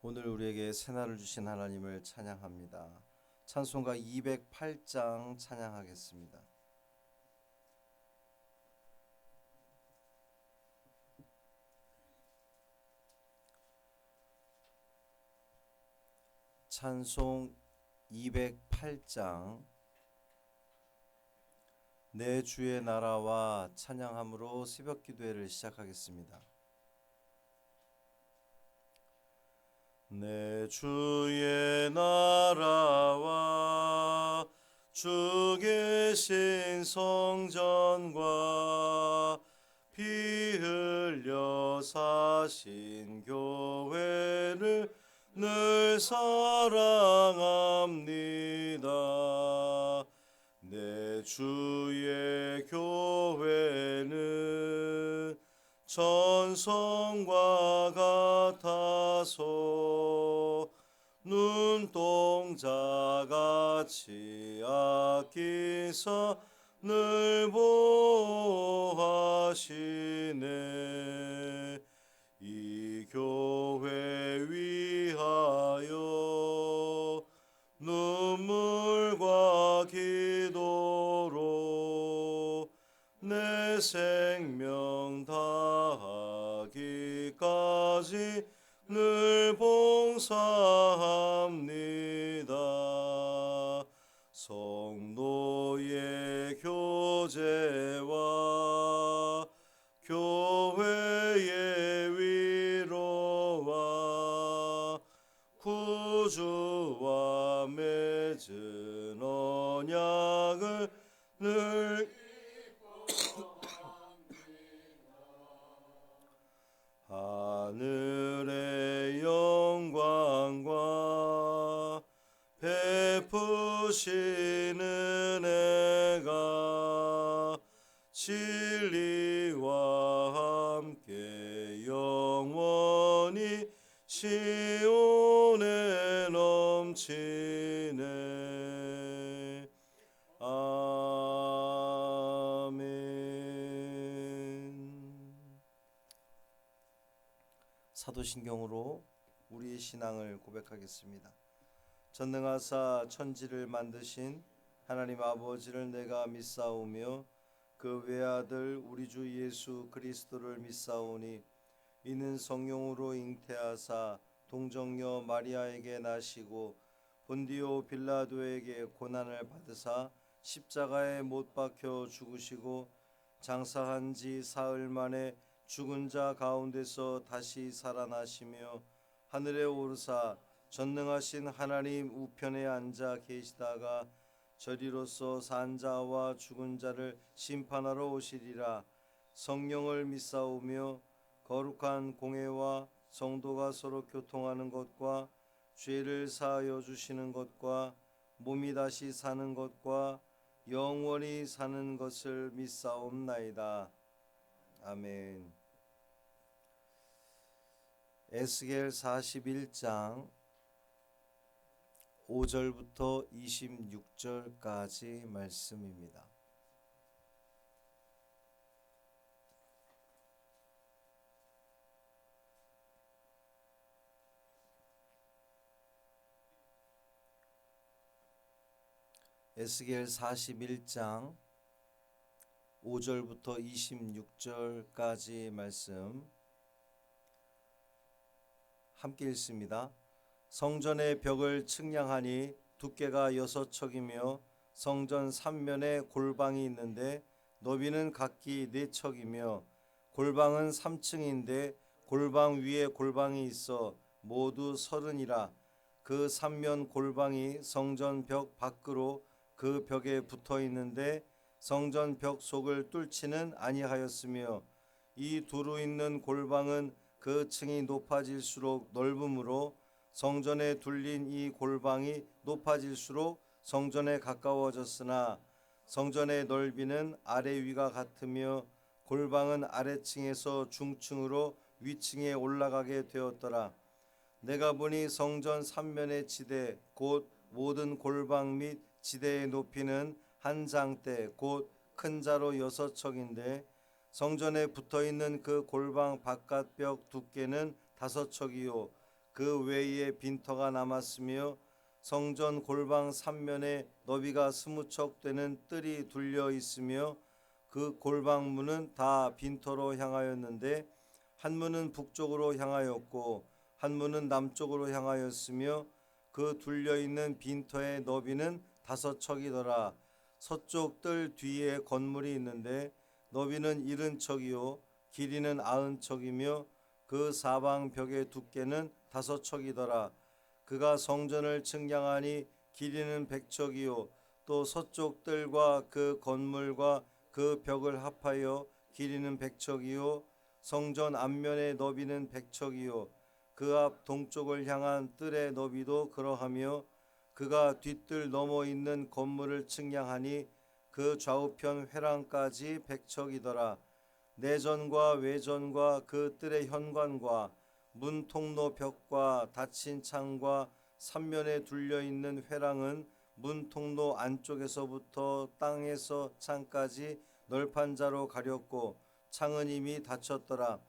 오늘 우리에게 새날을 주신 하나님을 찬양합니다. 찬송가 208장 찬양하겠습니다. 찬송 208장 내 주의 나라와 찬양함으로 새벽 기도회를 시작하겠습니다. 내 주의 나라와 주 계신 성전과 피 흘려 사신 교회를 늘 사랑합니다. 내 주의 교회는 천성과 같아서 눈동자같이 아끼사 늘 보호하시네. 이 교회 위하여 눈물과 기도로 내 생명 다하기까지 늘 봉사합니다. 성도의 교제와 교회의 위로와 구주와 맺은 언약을 늘 하늘의 영광과 베푸시는 은혜가 진리와 함께 영원히 시온에 넘치네. 사도신경으로 우리의 신앙을 고백하겠습니다. 전능하사 천지를 만드신 하나님 아버지를 내가 믿사오며 그 외아들 우리 주 예수 그리스도를 믿사오니 이는 성령으로 잉태하사 동정녀 마리아에게 나시고 본디오 빌라도에게 고난을 받으사 십자가에 못 박혀 죽으시고 장사한 지 사흘 만에 죽은 자 가운데서 다시 살아나시며 하늘에 오르사 전능하신 하나님 우편에 앉아 계시다가 저리로서 산 자와 죽은 자를 심판하러 오시리라. 성령을 믿사오며 거룩한 공회와 성도가 서로 교통하는 것과 죄를 사하여 주시는 것과 몸이 다시 사는 것과 영원히 사는 것을 믿사옵나이다. 아멘. 에스겔 41장 5절부터 26절까지 말씀입니다. 에스겔 41장 5절부터 26절까지 말씀 함께 읽습니다. 성전의 벽을 측량하니 두께가 6척이며 성전 3면에 골방이 있는데 너비는 각기 4척이며 골방은 3층인데 골방 위에 골방이 있어 모두 30이라. 그 3면 골방이 성전 벽 밖으로 그 벽에 붙어 있는데 성전 벽 속을 뚫지는 아니하였으며 이 두루 있는 골방은 그 층이 높아질수록 넓으므로 성전에 둘린 이 골방이 높아질수록 성전에 가까워졌으나 성전의 넓이는 아래 위가 같으며 골방은 아래층에서 중층으로 위층에 올라가게 되었더라. 내가 보니 성전 3면의 지대 곧 모든 골방 및 지대의 높이는 한 장대 곧 큰 자로 6척인데 성전에 붙어있는 그 골방 바깥벽 두께는 5척이요 그 외에 빈터가 남았으며 성전 골방 3면에 너비가 20척 되는 뜰이 둘려 있으며 그 골방 문은 다 빈터로 향하였는데 한 문은 북쪽으로 향하였고 한 문은 남쪽으로 향하였으며 그 둘려 있는 빈터의 너비는 5척이더라. 서쪽 뜰 뒤에 건물이 있는데 너비는 70척이요 길이는 90척이며 그 사방 벽의 두께는 5척이더라. 그가 성전을 측량하니 길이는 100척이요 또 서쪽 뜰과 그 건물과 그 벽을 합하여 길이는 100척이요 성전 앞면의 너비는 100척이요 그 앞 동쪽을 향한 뜰의 너비도 그러하며 그가 뒷뜰 넘어 있는 건물을 측량하니 그 좌우편 회랑까지 100척이더라. 내전과 외전과 그 뜰의 현관과 문 통로 벽과 닫힌 창과 삼면에 둘려 있는 회랑은 문 통로 안쪽에서부터 땅에서 창까지 널판자로 가렸고 창은 이미 닫혔더라.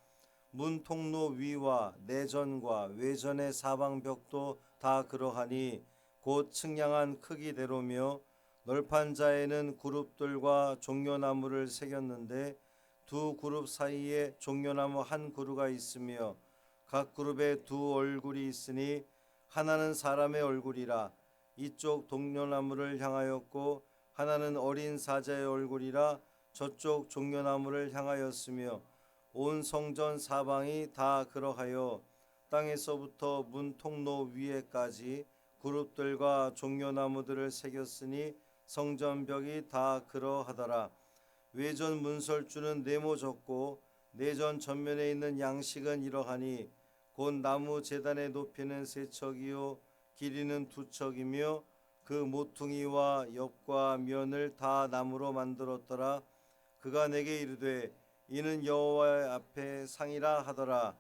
문 통로 위와 내전과 외전의 사방벽도 다 그러하니 곧 측량한 크기대로며 널판자에는 그룹들과 종려나무를 새겼는데 두 그룹 사이에 종려나무 한 그루가 있으며 각 그룹에 두 얼굴이 있으니 하나는 사람의 얼굴이라 이쪽 종려나무를 향하였고 하나는 어린 사자의 얼굴이라 저쪽 종려나무를 향하였으며 온 성전 사방이 다 그러하여 땅에서부터 문 통로 위에까지 그룹들과 종려나무들을 새겼으니 성전벽이 다 그러하더라. 외전 문설주는 네모졌고 내전 전면에 있는 양식은 이러하니 곧 나무 제단의 높이는 3척이요 길이는 2척이며 그 모퉁이와 옆과 면을 다 나무로 만들었더라. 그가 내게 이르되 이는 여호와 앞에 상이라 하더라.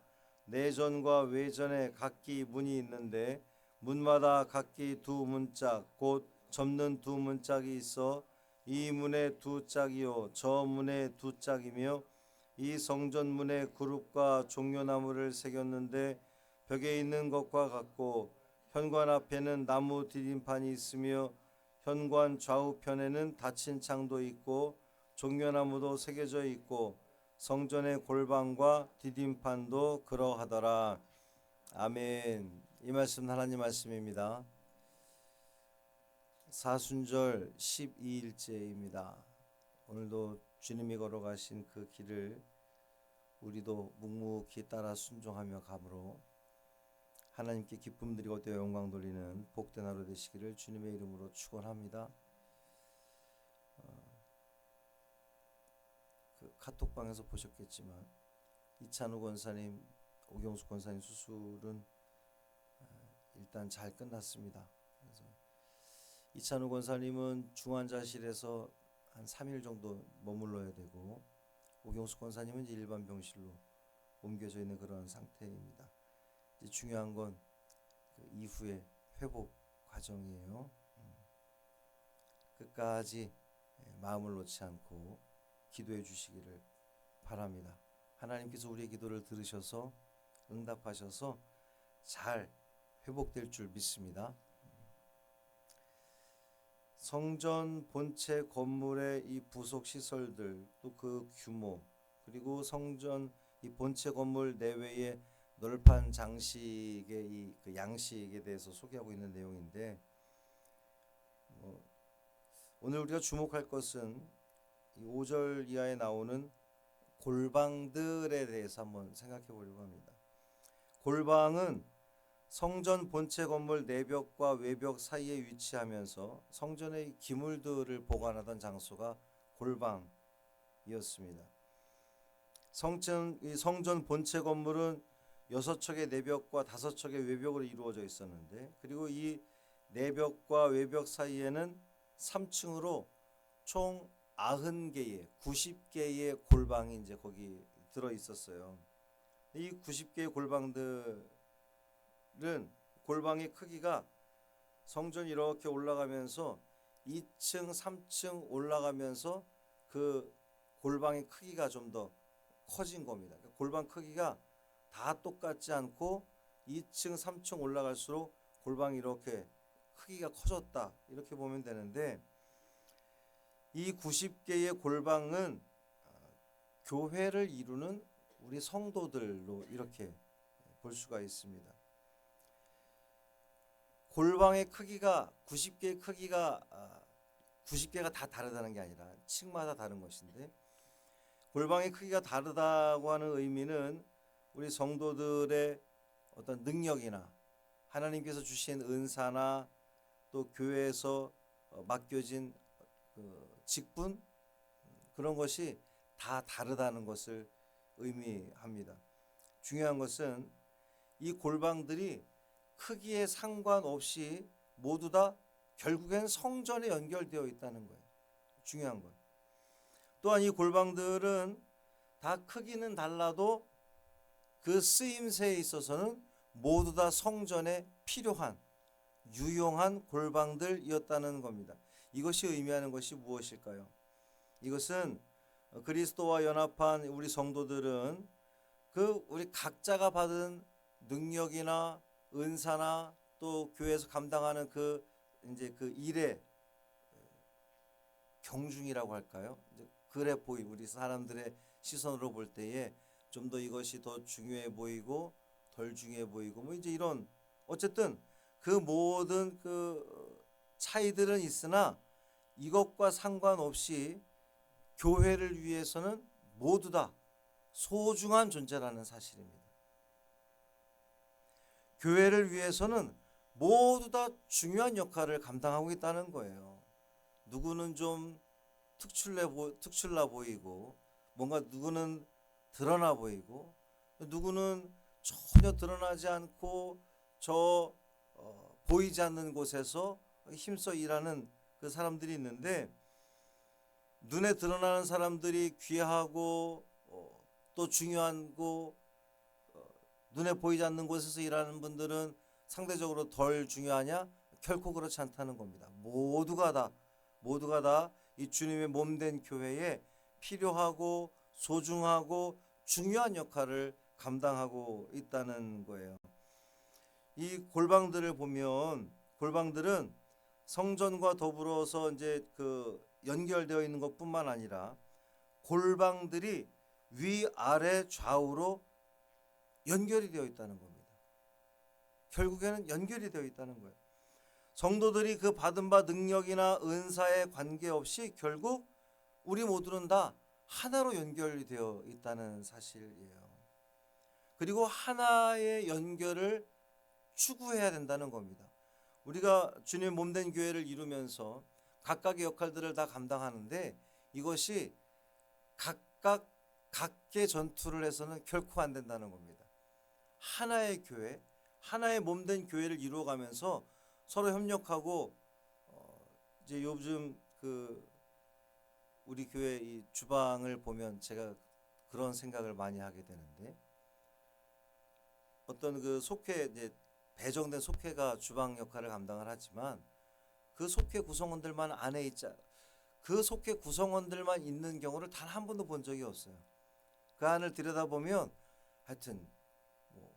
내전과 외전에 각기 문이 있는데 문마다 각기 두 문짝 곧 접는 두 문짝이 있어 이 문에 두 짝이요 저 문에 두 짝이며 이 성전문에 그룹과 종려나무를 새겼는데 벽에 있는 것과 같고 현관 앞에는 나무 디딤판이 있으며 현관 좌우편에는 닫힌 창도 있고 종려나무도 새겨져 있고 성전의 골방과 디딤판도 그러하더라. 아멘. 이 말씀 하나님 말씀입니다. 사순절 12일째입니다. 오늘도 주님이 걸어가신 그 길을 우리도 묵묵히 따라 순종하며 가므로 하나님께 기쁨 드리고 또 영광 돌리는 복된 하루 되시기를 주님의 이름으로 축원합니다. 그 카톡방에서 보셨겠지만 이찬우 권사님, 오경숙 권사님 수술은 일단 잘 끝났습니다. 그래서 이찬우 권사님은 중환자실에서 한 3일 정도 머물러야 되고 오경숙 권사님은 일반 병실로 옮겨져 있는 그런 상태입니다. 이제 중요한 건 그 이후의 회복 과정이에요. 끝까지 마음을 놓지 않고 기도해 주시기를 바랍니다. 하나님께서 우리의 기도를 들으셔서 응답하셔서 잘 회복될 줄 믿습니다. 성전 본체 건물의 이 부속 시설들 또 그 규모 그리고 성전 이 본체 건물 내외의 널판 장식의 이 그 양식에 대해서 소개하고 있는 내용인데 오늘 우리가 주목할 것은 이 5절 이하에 나오는 골방들에 대해서 한번 생각해 보려고 합니다. 골방은 성전 본체 건물 내벽과 외벽 사이에 위치하면서 성전의 기물들을 보관하던 장소가 골방이었습니다. 성전 본체 건물은 6척의 내벽과 5척의 외벽으로 이루어져 있었는데 그리고 이 내벽과 외벽 사이에는 3층으로 총 90개의 90개의 골방이 이제 거기 들어 있었어요. 이 90개의 골방들은 골방의 크기가 성전이 이렇게 올라가면서 2층, 3층 올라가면서 그 골방의 크기가 좀 더 커진 겁니다. 골방 크기가 다 똑같지 않고 2층, 3층 올라갈수록 골방이 이렇게 크기가 커졌다 이렇게 보면 되는데, 이 90개의 골방은 교회를 이루는 우리 성도들로 이렇게 볼 수가 있습니다. 골방의 크기가 90개의 크기가 90개가 다 다르다는 게 아니라 층마다 다른 것인데, 골방의 크기가 다르다고 하는 의미는 우리 성도들의 어떤 능력이나 하나님께서 주신 은사나 또 교회에서 맡겨진 그 직분, 그런 것이 다 다르다는 것을 의미합니다. 중요한 것은 이 골방들이 크기에 상관없이 모두 다 결국엔 성전에 연결되어 있다는 거예요. 중요한 건. 또한 이 골방들은 다 크기는 달라도 그 쓰임새에 있어서는 모두 다 성전에 필요한 유용한 골방들이었다는 겁니다. 이것이 의미하는 것이 무엇일까요? 이것은 그리스도와 연합한 우리 성도들은 그 우리 각자가 받은 능력이나 은사나 또 교회에서 감당하는 그 이제 그 일의 경중이라고 할까요? 그래 보이 우리 사람들의 시선으로 볼 때에 좀 더 이것이 더 중요해 보이고 덜 중요해 보이고 뭐 이제 이런, 어쨌든 그 모든 그 차이들은 있으나 이것과 상관없이 교회를 위해서는 모두 다 소중한 존재라는 사실입니다. 교회를 위해서는 모두 다 중요한 역할을 감당하고 있다는 거예요. 누구는 좀 특출나 보이고, 뭔가 누구는 드러나 보이고, 누구는 전혀 드러나지 않고 보이지 않는 곳에서 힘써 일하는 그 사람들이 있는데, 눈에 드러나는 사람들이 귀하고 또 중요하고 눈에 보이지 않는 곳에서 일하는 분들은 상대적으로 덜 중요하냐? 결코 그렇지 않다는 겁니다. 모두가 다 이 주님의 몸된 교회에 필요하고 소중하고 중요한 역할을 감당하고 있다는 거예요. 이 골방들을 보면, 골방들은 성전과 더불어서 이제 그 연결되어 있는 것뿐만 아니라 골방들이 위아래 좌우로 연결이 되어 있다는 겁니다. 결국에는 연결이 되어 있다는 거예요. 성도들이 그 받은 바 능력이나 은사에 관계없이 결국 우리 모두는 다 하나로 연결이 되어 있다는 사실이에요. 그리고 하나의 연결을 추구해야 된다는 겁니다. 우리가 주님의 몸된 교회를 이루면서 각각의 역할들을 다 감당하는데, 이것이 각각 각계 전투를 해서는 결코 안 된다는 겁니다. 하나의 교회, 하나의 몸된 교회를 이루어가면서 서로 협력하고, 이제 요즘 그 우리 교회 이 주방을 보면 제가 그런 생각을 많이 하게 되는데, 어떤 그 속회, 이제 배정된 속회가 주방 역할을 감당을 하지만 그 속회 구성원들만 안에 있자, 그 속회 구성원들만 있는 경우를 단 한 번도 본 적이 없어요. 그 안을 들여다보면 하여튼 뭐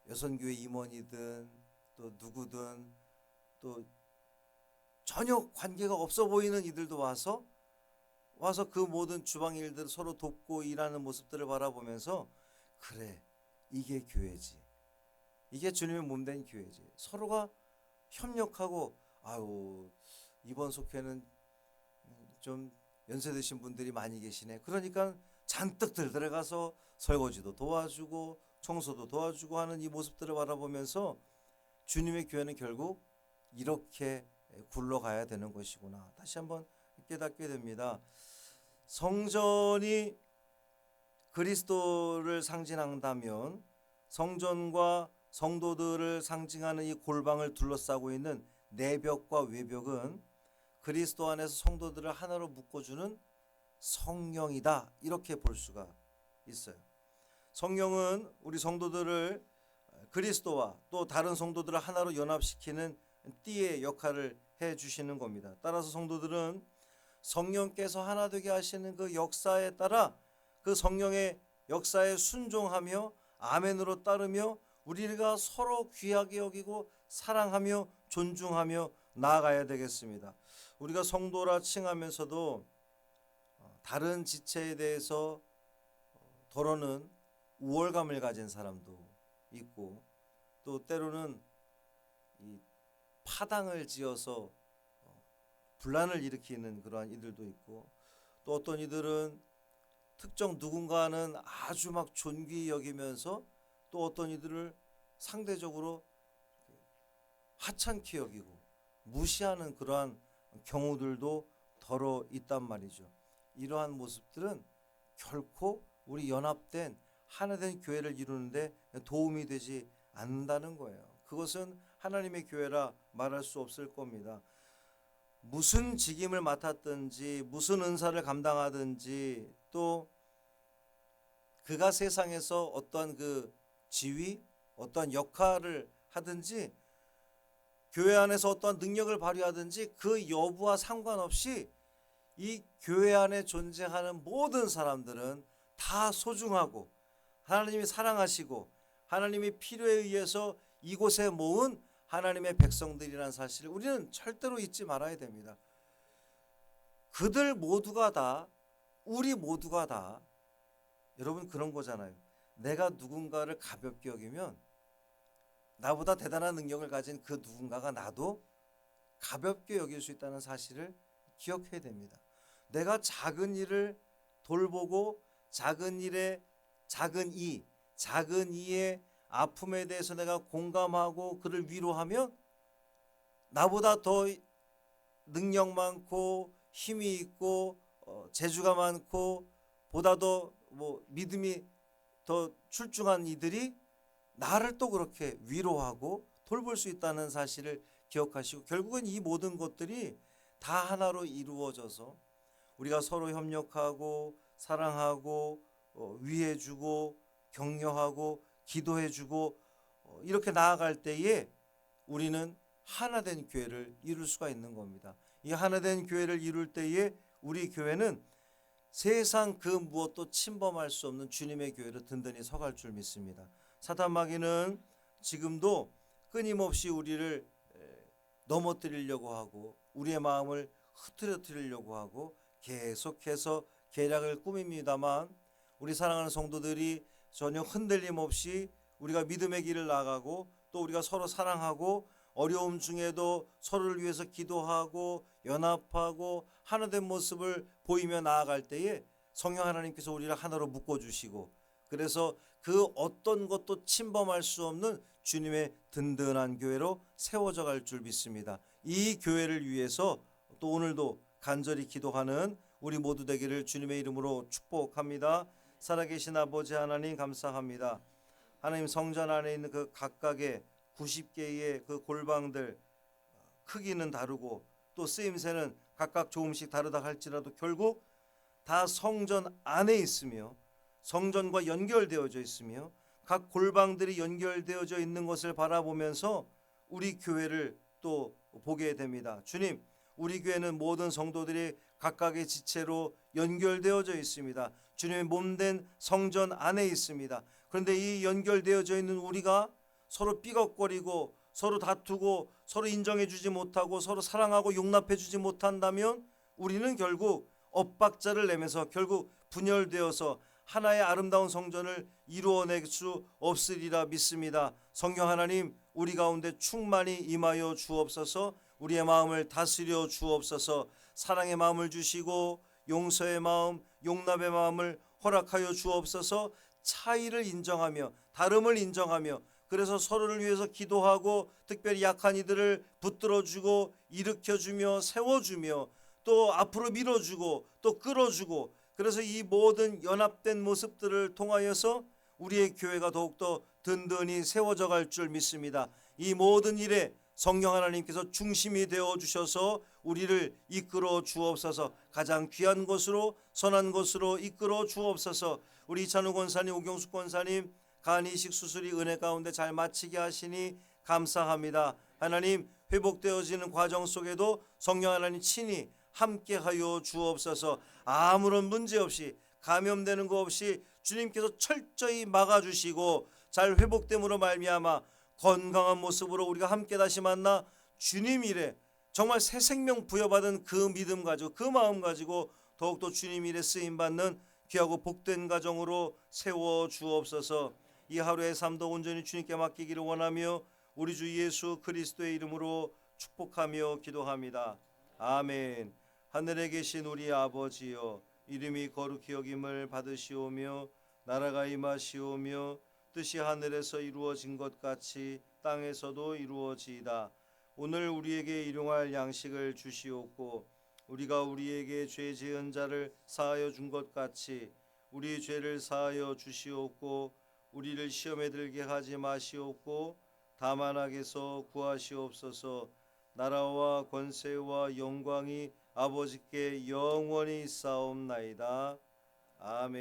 여선교회 임원이든 또 누구든 또 전혀 관계가 없어 보이는 이들도 와서 그 모든 주방 일들을 서로 돕고 일하는 모습들을 바라보면서, 그래, 이게 교회지, 이게 주님의 몸된 교회지. 서로가 협력하고, 아유 이번 속회는 좀 연세 드신 분들이 많이 계시네, 그러니까 잔뜩 들어가서 설거지도 도와주고 청소도 도와주고 하는 이 모습들을 바라보면서 주님의 교회는 결국 이렇게 굴러가야 되는 것이구나, 다시 한번 깨닫게 됩니다. 성전이 그리스도를 상징한다면 성전과 성도들을 상징하는 이 골방을 둘러싸고 있는 내벽과 외벽은 그리스도 안에서 성도들을 하나로 묶어주는 성령이다, 이렇게 볼 수가 있어요. 성령은 우리 성도들을 그리스도와 또 다른 성도들을 하나로 연합시키는 띠의 역할을 해주시는 겁니다. 따라서 성도들은 성령께서 하나 되게 하시는 그 역사에 따라 그 성령의 역사에 순종하며 아멘으로 따르며 우리가 서로 귀하게 여기고 사랑하며 존중하며 나아가야 되겠습니다. 우리가 성도라 칭하면서도 다른 지체에 대해서 더러는 우월감을 가진 사람도 있고, 또 때로는 이 파당을 지어서 분란을 일으키는 그러한 이들도 있고, 또 어떤 이들은 특정 누군가는 아주 막 존귀히 여기면서 또 어떤 이들을 상대적으로 하찮게 여기고 무시하는 그러한 경우들도 더러 있단 말이죠. 이러한 모습들은 결코 우리 연합된 하나된 교회를 이루는데 도움이 되지 않는다는 거예요. 그것은 하나님의 교회라 말할 수 없을 겁니다. 무슨 직임을 맡았든지 무슨 은사를 감당하든지 또 그가 세상에서 어떠한 그 지위, 어떠한 역할을 하든지 교회 안에서 어떠한 능력을 발휘하든지 그 여부와 상관없이 이 교회 안에 존재하는 모든 사람들은 다 소중하고 하나님이 사랑하시고 하나님이 필요에 의해서 이곳에 모은 하나님의 백성들이라는 사실을 우리는 절대로 잊지 말아야 됩니다. 그들 모두가 다, 우리 모두가 다, 여러분 그런 거잖아요. 내가 누군가를 가볍게 여기면 나보다 대단한 능력을 가진 그 누군가가 나도 가볍게 여길 수 있다는 사실을 기억해야 됩니다. 내가 작은 일을 돌보고 작은 일에 작은 이의 아픔에 대해서 내가 공감하고 그를 위로하면 나보다 더 능력 많고 힘이 있고 재주가 많고 보다 더 믿음이 더 출중한 이들이 나를 또 그렇게 위로하고 돌볼 수 있다는 사실을 기억하시고, 결국은 이 모든 것들이 다 하나로 이루어져서 우리가 서로 협력하고 사랑하고 위해주고 격려하고 기도해주고 이렇게 나아갈 때에 우리는 하나된 교회를 이룰 수가 있는 겁니다. 이 하나된 교회를 이룰 때에 우리 교회는 세상 그 무엇도 침범할 수 없는 주님의 교회로 든든히 서갈 줄 믿습니다. 사탄 마귀는 지금도 끊임없이 우리를 넘어뜨리려고 하고 우리의 마음을 흐트러뜨리려고 하고 계속해서 계략을 꾸밉니다만, 우리 사랑하는 성도들이 전혀 흔들림 없이 우리가 믿음의 길을 나가고 또 우리가 서로 사랑하고 어려움 중에도 서로를 위해서 기도하고 연합하고 하나된 모습을 보이며 나아갈 때에 성령 하나님께서 우리를 하나로 묶어주시고, 그래서 그 어떤 것도 침범할 수 없는 주님의 든든한 교회로 세워져 갈 줄 믿습니다. 이 교회를 위해서 또 오늘도 간절히 기도하는 우리 모두 되기를 주님의 이름으로 축복합니다. 살아계신 아버지 하나님 감사합니다. 하나님 성전 안에 있는 그 각각의 90개의 그 골방들 크기는 다르고 또 쓰임새는 각각 조금씩 다르다 할지라도 결국 다 성전 안에 있으며 성전과 연결되어져 있으며 각 골방들이 연결되어져 있는 것을 바라보면서 우리 교회를 또 보게 됩니다. 주님, 우리 교회는 모든 성도들이 각각의 지체로 연결되어져 있습니다. 주님의 몸된 성전 안에 있습니다. 그런데 이 연결되어져 있는 우리가 서로 삐걱거리고 서로 다투고 서로 인정해주지 못하고 서로 사랑하고 용납해주지 못한다면 우리는 결국 엇박자를 내면서 결국 분열되어서 하나의 아름다운 성전을 이루어낼 수 없으리라 믿습니다. 성령 하나님, 우리 가운데 충만히 임하여 주옵소서. 우리의 마음을 다스려 주옵소서. 사랑의 마음을 주시고 용서의 마음, 용납의 마음을 허락하여 주옵소서. 차이를 인정하며 다름을 인정하며 그래서 서로를 위해서 기도하고 특별히 약한 이들을 붙들어주고 일으켜주며 세워주며 또 앞으로 밀어주고 또 끌어주고, 그래서 이 모든 연합된 모습들을 통하여서 우리의 교회가 더욱더 든든히 세워져 갈 줄 믿습니다. 이 모든 일에 성령 하나님께서 중심이 되어 주셔서 우리를 이끌어 주옵소서. 가장 귀한 것으로 선한 것으로 이끌어 주옵소서. 우리 이찬우 권사님, 오경숙 권사님 간 이식 수술이 은혜 가운데 잘 마치게 하시니 감사합니다. 하나님, 회복되어지는 과정 속에도 성령 하나님 친히 함께하여 주옵소서. 아무런 문제 없이 감염되는 것 없이 주님께서 철저히 막아주시고 잘 회복됨으로 말미암아 건강한 모습으로 우리가 함께 다시 만나 주님 일에 정말 새 생명 부여받은 그 믿음 가지고 그 마음 가지고 더욱더 주님 일에 쓰임받는 귀하고 복된 가정으로 세워 주옵소서. 이 하루의 삶도 온전히 주님께 맡기기를 원하며 우리 주 예수 그리스도의 이름으로 축복하며 기도합니다. 아멘. 하늘에 계신 우리 아버지여, 이름이 거룩히 여김을 받으시오며 나라가 임하시오며 뜻이 하늘에서 이루어진 것 같이 땅에서도 이루어지이다. 오늘 우리에게 일용할 양식을 주시옵고 우리가 우리에게 죄 지은 자를 사하여 준 것 같이 우리 죄를 사하여 주시옵고 우리를 시험에 들게 하지 마시옵고 다만 악에서 구하시옵소서. 나라와 권세와 영광이 아버지께 영원히 있사옵나이다. 아멘.